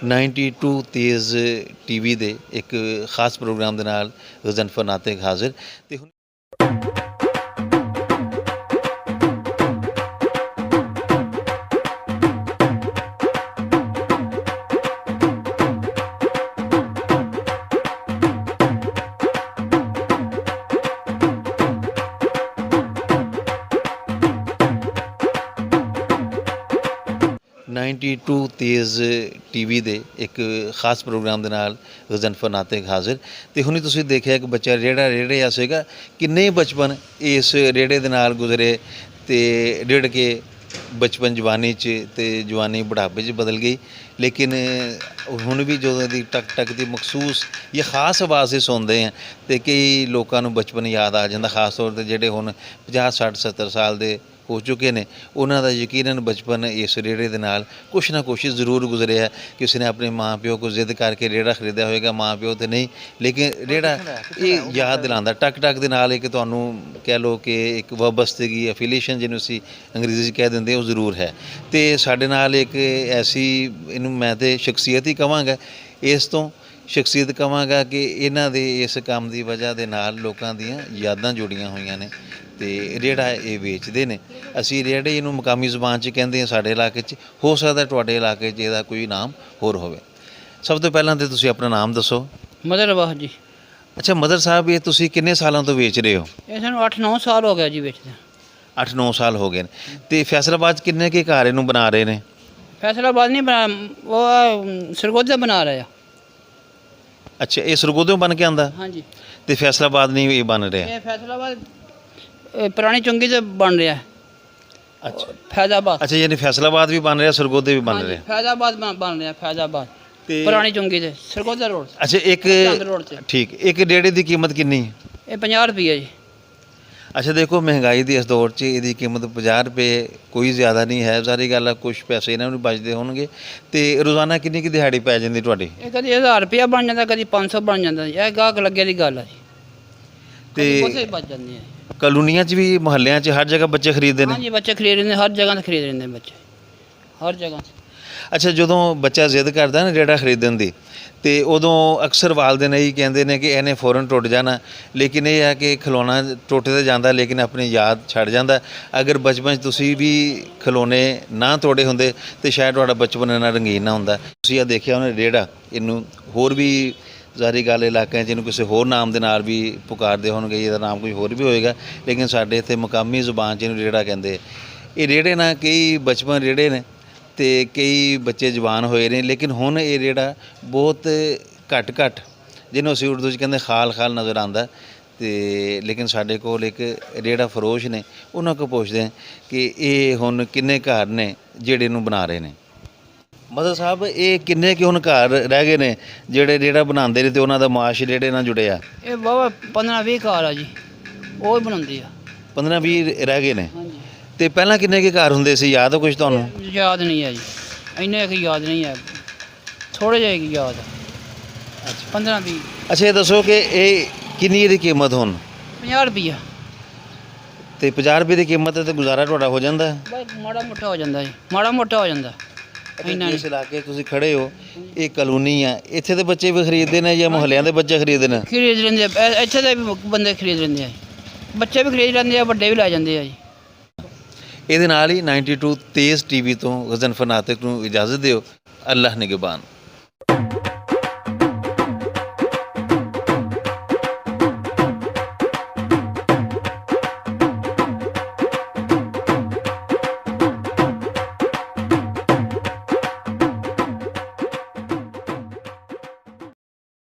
92 ਤੇਜ਼ ਟੀਵੀ ਦੇ ਇੱਕ ਖਾਸ ਪ੍ਰੋਗਰਾਮ ਦੇ ਨਾਲ ਗਜ਼ਨਫਰ ਨਾਤਿਕ ਹਾਜ਼ਰ ਤੇ ਹੁਣ 92 ਤੇਜ਼ ਟੀਵੀ ਦੇ ਇੱਕ ਖਾਸ ਪ੍ਰੋਗਰਾਮ ਦੇ ਨਾਲ ਗਜ਼ਨਫਰ ਨਾਤਿਕ ਹਾਜ਼ਰ ਤੇ ਹੁਣੀ ਤੁਸੀਂ ਦੇਖਿਆ ਕਿ ਬੱਚਾ ਰੇੜਿਆ ਸੀਗਾ ਕਿੰਨੇ ਬਚਪਨ ਇਸ ਰੇੜੇ ਦੇ ਨਾਲ ਗੁਜ਼ਰੇ ਤੇ ਰੇੜ ਕੇ ਬਚਪਨ ਜਵਾਨੀ 'ਚ ਤੇ ਜਵਾਨੀ ਬੁਢਾਪੇ 'ਚ ਬਦਲ ਗਈ ਲੇਕਿਨ ਹੁਣ ਵੀ ਜਦੋਂ ਦੀ ਟਕ ਟਕ ਦੀ ਮਖਸੂਸ ਇਹ ਖਾਸ ਆਵਾਜ਼ ਹੀ ਸੁਣਦੇ ਆ ਤੇ ਕਈ ਲੋਕਾਂ ਨੂੰ ਬਚਪਨ ਯਾਦ ਆ ਜਾਂਦਾ ਖਾਸ ਤੌਰ ਤੇ ਜਿਹੜੇ ਹੁਣ 50 60 70 ਸਾਲ ਦੇ ਹੋ ਚੁੱਕੇ ਨੇ ਉਹਨਾਂ ਦਾ ਯਕੀਨਨ ਬਚਪਨ ਇਸ ਰੇੜੇ ਦੇ ਨਾਲ ਕੁਛ ਨਾ ਕੁਛ ਜ਼ਰੂਰ ਗੁਜ਼ਰਿਆ ਕਿਸੇ ਨੇ ਆਪਣੇ ਮਾਂ ਪਿਓ ਕੋਲ ਜ਼ਿੱਦ ਕਰਕੇ ਰੇੜਾ ਖਰੀਦਿਆ ਹੋਵੇਗਾ ਮਾਂ ਪਿਓ ਤੇ ਨਹੀਂ ਲੇਕਿਨ ਰੇੜਾ ਇਹ ਯਾਦ ਦਿਲਾਉਂਦਾ ਟਕ ਟਕ ਦੇ ਨਾਲ ਇੱਕ ਤੁਹਾਨੂੰ ਕਹਿ ਲਓ ਕਿ ਇੱਕ ਵਾਬਸਤਗੀ ਐਫੀਲੀਏਸ਼ਨ ਜਿਹਨੂੰ ਅਸੀਂ ਅੰਗਰੇਜ਼ੀ 'ਚ ਕਹਿ ਦਿੰਦੇ ਉਹ ਜ਼ਰੂਰ ਹੈ ਤੇ ਸਾਡੇ ਨਾਲ ਇੱਕ ਐਸੀ ਇਹਨੂੰ ਮੈਂ ਤੇ ਸ਼ਖਸੀਅਤ ਹੀ ਕਹਾਂਗਾ ਇਸ ਤੋਂ ਸ਼ਖਸੀਅਤ ਕਹਾਂਗਾ ਕਿ ਇਹਨਾਂ ਦੇ ਇਸ ਕੰਮ ਦੀ ਵਜ੍ਹਾ ਦੇ ਨਾਲ ਲੋਕਾਂ ਦੀਆਂ ਯਾਦਾਂ ਜੁੜੀਆਂ ਹੋਈਆਂ ਨੇ ਤੇ ਰੇੜਾ ਇਹ ਵੇਚਦੇ ਨੇ ਅਸੀਂ ਰੇੜੇ ਇਹਨੂੰ ਮਕਾਮੀ ਜ਼ੁਬਾਨ 'ਚ ਕਹਿੰਦੇ ਹਾਂ ਸਾਡੇ ਇਲਾਕੇ 'ਚ ਹੋ ਸਕਦਾ ਤੁਹਾਡੇ ਇਲਾਕੇ 'ਚ ਇਹਦਾ ਕੋਈ ਨਾਮ ਹੋਰ ਹੋਵੇ ਸਭ ਤੋਂ ਪਹਿਲਾਂ ਤਾਂ ਤੁਸੀਂ ਆਪਣਾ ਨਾਮ ਦੱਸੋ ਮਦਰ ਅਬਾਸ ਜੀ ਅੱਛਾ ਮਦਰ ਸਾਹਿਬ ਇਹ ਤੁਸੀਂ ਕਿੰਨੇ ਸਾਲਾਂ ਤੋਂ ਵੇਚ ਰਹੇ ਹੋ ਇਹ ਸਾਨੂੰ 8-9 ਸਾਲ ਹੋ ਗਿਆ ਜੀ ਵੇਚਦੇ 8-9 ਸਾਲ ਹੋ ਗਏ ਨੇ ਤੇ ਫੈਸਲਾਬਾਦ 'ਚ ਕਿੰਨੇ ਕੇ ਘਰ ਇਹਨੂੰ ਬਣਾ ਰਹੇ ਨੇ ਫੈਸਲਾਬਾਦ ਨਹੀਂ ਬਣਾ ਉਹ ਸਰਗੋਦਾ ਬਣਾ ਰਿਹਾ ਅੱਛਾ ਇਹ ਸਰਗੋਦਿਓਂ ਬਣ ਕੇ ਆਂਦਾ ਹਾਂਜੀ ਤੇ ਫੈਸਲਾਬਾਦ ਨਹੀਂ ਇਹ ਬਣ ਰਿਹਾ ਇਹ ਫੈਸਲਾਬਾਦ ਪੁਰਾਣੀ ਚੁੰਗੀ ਤੇ ਬਣ ਰਿਹਾ ਅੱਛਾ ਫੈਜ਼ਾਬਾਦ ਅੱਛਾ ਯਾਨੀ ਫੈਸਲਾਬਾਦ ਵੀ ਬਣ ਰਿਹਾ ਸਰਗੋਦੇ ਵੀ ਬਣ ਰਿਹਾ ਫੈਜ਼ਾਬਾਦ ਬਣ ਰਿਹਾ ਫੈਜ਼ਾਬਾਦ ਤੇ ਪੁਰਾਣੀ ਚੁੰਗੀ ਤੇ ਸਰਗੋਦਾ ਰੋਡ ਅੱਛਾ ਇੱਕ ਰੋਡ ਤੇ ਠੀਕ ਇੱਕ ਰੇੜੇ ਦੀ ਕੀਮਤ ਕਿੰਨੀ ਇਹ 50 ਰੁਪਏ ਜੀ ਅੱਛਾ ਦੇਖੋ ਮਹਿੰਗਾਈ ਦੀ ਇਸ ਦੌਰ 'ਚ ਇਹਦੀ ਕੀਮਤ 50 ਰੁਪਏ ਕੋਈ ਜ਼ਿਆਦਾ ਨਹੀਂ ਹੈ ਸਾਰੀ ਗੱਲ ਆ ਕੁਛ ਪੈਸੇ ਇਹਨਾਂ ਨੂੰ ਬਚਦੇ ਹੋਣਗੇ ਤੇ ਰੋਜ਼ਾਨਾ ਕਿੰਨੀ ਕੁ ਦਿਹਾੜੀ ਪੈ ਜਾਂਦੀ ਤੁਹਾਡੀ ਇਹ ਕਦੀ 1000 ਰੁਪਇਆ ਬਣ ਜਾਂਦਾ ਕਦੀ 500 ਬਣ ਜਾਂਦਾ ਜੀ ਇਹ ਗਾਹਕ ਲੱਗੇ ਦੀ ਗੱਲ ਆ ਜੀ ਤੇ ਉਸੇ ਬਚ ਜਾਂਦੀ ਹੈ ਕਲੋਨੀਆਂ 'ਚ ਵੀ ਮੁਹੱਲਿਆਂ 'ਚ ਹਰ ਜਗ੍ਹਾ ਬੱਚੇ ਖਰੀਦਦੇ ਨੇ ਹਾਂਜੀ ਬੱਚੇ ਖਰੀਦ ਰਹੇ ਹਰ ਜਗ੍ਹਾ ਤੇ ਖਰੀਦ ਰਹੇ ਨੇ ਬੱਚੇ ਹਰ ਜਗ੍ਹਾ ਅੱਛਾ ਜਦੋਂ ਬੱਚਾ ਜ਼ਿੱਦ ਕਰਦਾ ਨਾ ਰੇੜਾ ਖਰੀਦਣ ਦੀ ਤੇ ਉਦੋਂ ਅਕਸਰ ਵਾਲਦੇਨ ਇਹੀ ਕਹਿੰਦੇ ਨੇ ਕਿ ਇਹਨੇ ਫੌਰਨ ਟੁੱਟ ਜਾਣਾ ਲੇਕਿਨ ਇਹ ਹੈ ਕਿ ਖਿਲੌਣਾ ਟੁੱਟ ਤਾਂ ਜਾਂਦਾ ਲੇਕਿਨ ਆਪਣੀ ਯਾਦ ਛੱਡ ਜਾਂਦਾ ਅਗਰ ਬਚਪਨ 'ਚ ਤੁਸੀਂ ਵੀ ਖਿਲੌਣੇ ਨਾ ਤੋੜੇ ਹੁੰਦੇ ਤੇ ਸ਼ਾਇਦ ਤੁਹਾਡਾ ਬਚਪਨ ਇੰਨਾ ਰੰਗੀਨ ਨਾ ਹੁੰਦਾ ਤੁਸੀਂ ਆ ਦੇਖਿਆ ਉਹਨੇ ਰੇੜਾ ਇਹਨੂੰ ਹੋਰ ਵੀ ਜ਼ਾਰੀ ਗੱਲ ਇਲਾਕਿਆਂ 'ਚ ਇਹਨੂੰ ਕਿਸੇ ਹੋਰ ਨਾਮ ਦੇ ਨਾਲ ਵੀ ਪੁਕਾਰਦੇ ਹੋਣਗੇ ਇਹਦਾ ਨਾਮ ਕੋਈ ਹੋਰ ਵੀ ਹੋਏਗਾ ਲੇਕਿਨ ਸਾਡੇ ਇੱਥੇ ਮਕਾਮੀ ਜ਼ੁਬਾਨ 'ਚ ਇਹਨੂੰ ਰੇੜਾ ਕਹਿੰਦੇ ਇਹ ਰੇੜੇ ਨਾਲ ਕਈ ਬਚਪਨ ਰੇੜੇ ਨੇ ਤੇ ਕਈ ਬੱਚੇ ਜਵਾਨ ਹੋਏ ਨੇ ਲੇਕਿਨ ਹੁਣ ਇਹ ਰੇੜਾ ਬਹੁਤ ਘੱਟ ਜਿਹਨੂੰ ਅਸੀਂ ਉਰਦੂ 'ਚ ਕਹਿੰਦੇ ਖਾਲ ਨਜ਼ਰ ਆਉਂਦਾ ਤੇ ਲੇਕਿਨ ਸਾਡੇ ਕੋਲ ਇੱਕ ਰੇੜਾ ਫਰੋਸ਼ ਨੇ ਉਹਨਾਂ ਕੋਲ ਪੁੱਛਦੇ ਹਾਂ ਕਿ ਇਹ ਹੁਣ ਕਿੰਨੇ ਘਰ ਨੇ ਜਿਹੜੇ ਇਹਨੂੰ ਬਣਾ ਰਹੇ ਨੇ ਮਦਰ ਸਾਹਿਬ ਇਹ ਕਿੰਨੇ ਕਿ ਹੁਣ ਘਰ ਰਹਿ ਗਏ ਨੇ ਜਿਹੜੇ ਰੇੜਾ ਬਣਾਉਂਦੇ ਨੇ ਤੇ ਉਹਨਾਂ ਦਾ ਮਾਸ਼ ਰੇੜੇ ਨਾਲ ਜੁੜਿਆ ਇਹ ਬਾਬਾ 15-20 ਘਰ ਆ ਜੀ ਉਹ ਹੀ ਬਣਾਉਂਦੇ ਆ 15-20 ਰਹਿ ਗਏ ਨੇ ਹਾਂਜੀ ਤੇ ਪਹਿਲਾਂ ਕਿੰਨੇ ਕੇ ਘਰ ਹੁੰਦੇ ਸੀ ਯਾਦ ਹੈ ਕੁਝ ਤੁਹਾਨੂੰ ਯਾਦ ਨਹੀਂ ਹੈ ਜੀ ਇੰਨੇ ਕੁ ਯਾਦ ਨਹੀਂ ਹੈ ਥੋੜ੍ਹੇ ਜਿਹੇ ਕੁ ਯਾਦ ਆ ਅੱਛਾ 15-20 ਅੱਛਾ ਇਹ ਦੱਸੋ ਕਿ ਇਹ ਕਿੰਨੀ ਇਹਦੀ ਕੀਮਤ ਹੁਣ 50 ਰੁਪਈਆ ਤੇ 50 ਰੁਪਏ ਦੀ ਕੀਮਤ ਤੇ ਗੁਜ਼ਾਰਾ ਤੁਹਾਡਾ ਹੋ ਜਾਂਦਾ ਬਸ ਮਾੜਾ ਮੋਟਾ ਹੋ ਜਾਂਦਾ ਜੀ ਮਾੜਾ ਮੋਟਾ ਹੋ ਜਾਂਦਾ ਇੰਨਾ ਇਸ ਇਲਾਕੇ ਤੁਸੀਂ ਖੜੇ ਹੋ ਇਹ ਕਲੋਨੀ ਆ ਇੱਥੇ ਦੇ ਬੱਚੇ ਵੀ ਖਰੀਦਦੇ ਨੇ ਜਾਂ ਮੁਹੱਲਿਆਂ ਦੇ ਬੱਚੇ ਖਰੀਦਦੇ ਨੇ ਖਰੀਦ ਲੈਂਦੇ ਆ ਇੱਥੇ ਦੇ ਵੀ ਬੰਦੇ ਖਰੀਦ ਲੈਂਦੇ ਆ ਬੱਚੇ ਵੀ ਖਰੀਦ ਲੈਂਦੇ ਆ ਵੱਡੇ ਵੀ ਲੈ ਜਾਂਦੇ ਆ ਜੀ ਇਹਦੇ ਨਾਲ ਹੀ 92 ਤੇਜ਼ ਟੀਵੀ ਤੋਂ ਗਜ਼ਨਫਰ ਨਾਤਿਕ ਨੂੰ ਇਜਾਜ਼ਤ ਦਿਓ ਅੱਲਾਹ ਨਿਗਹਿਬਾਨ।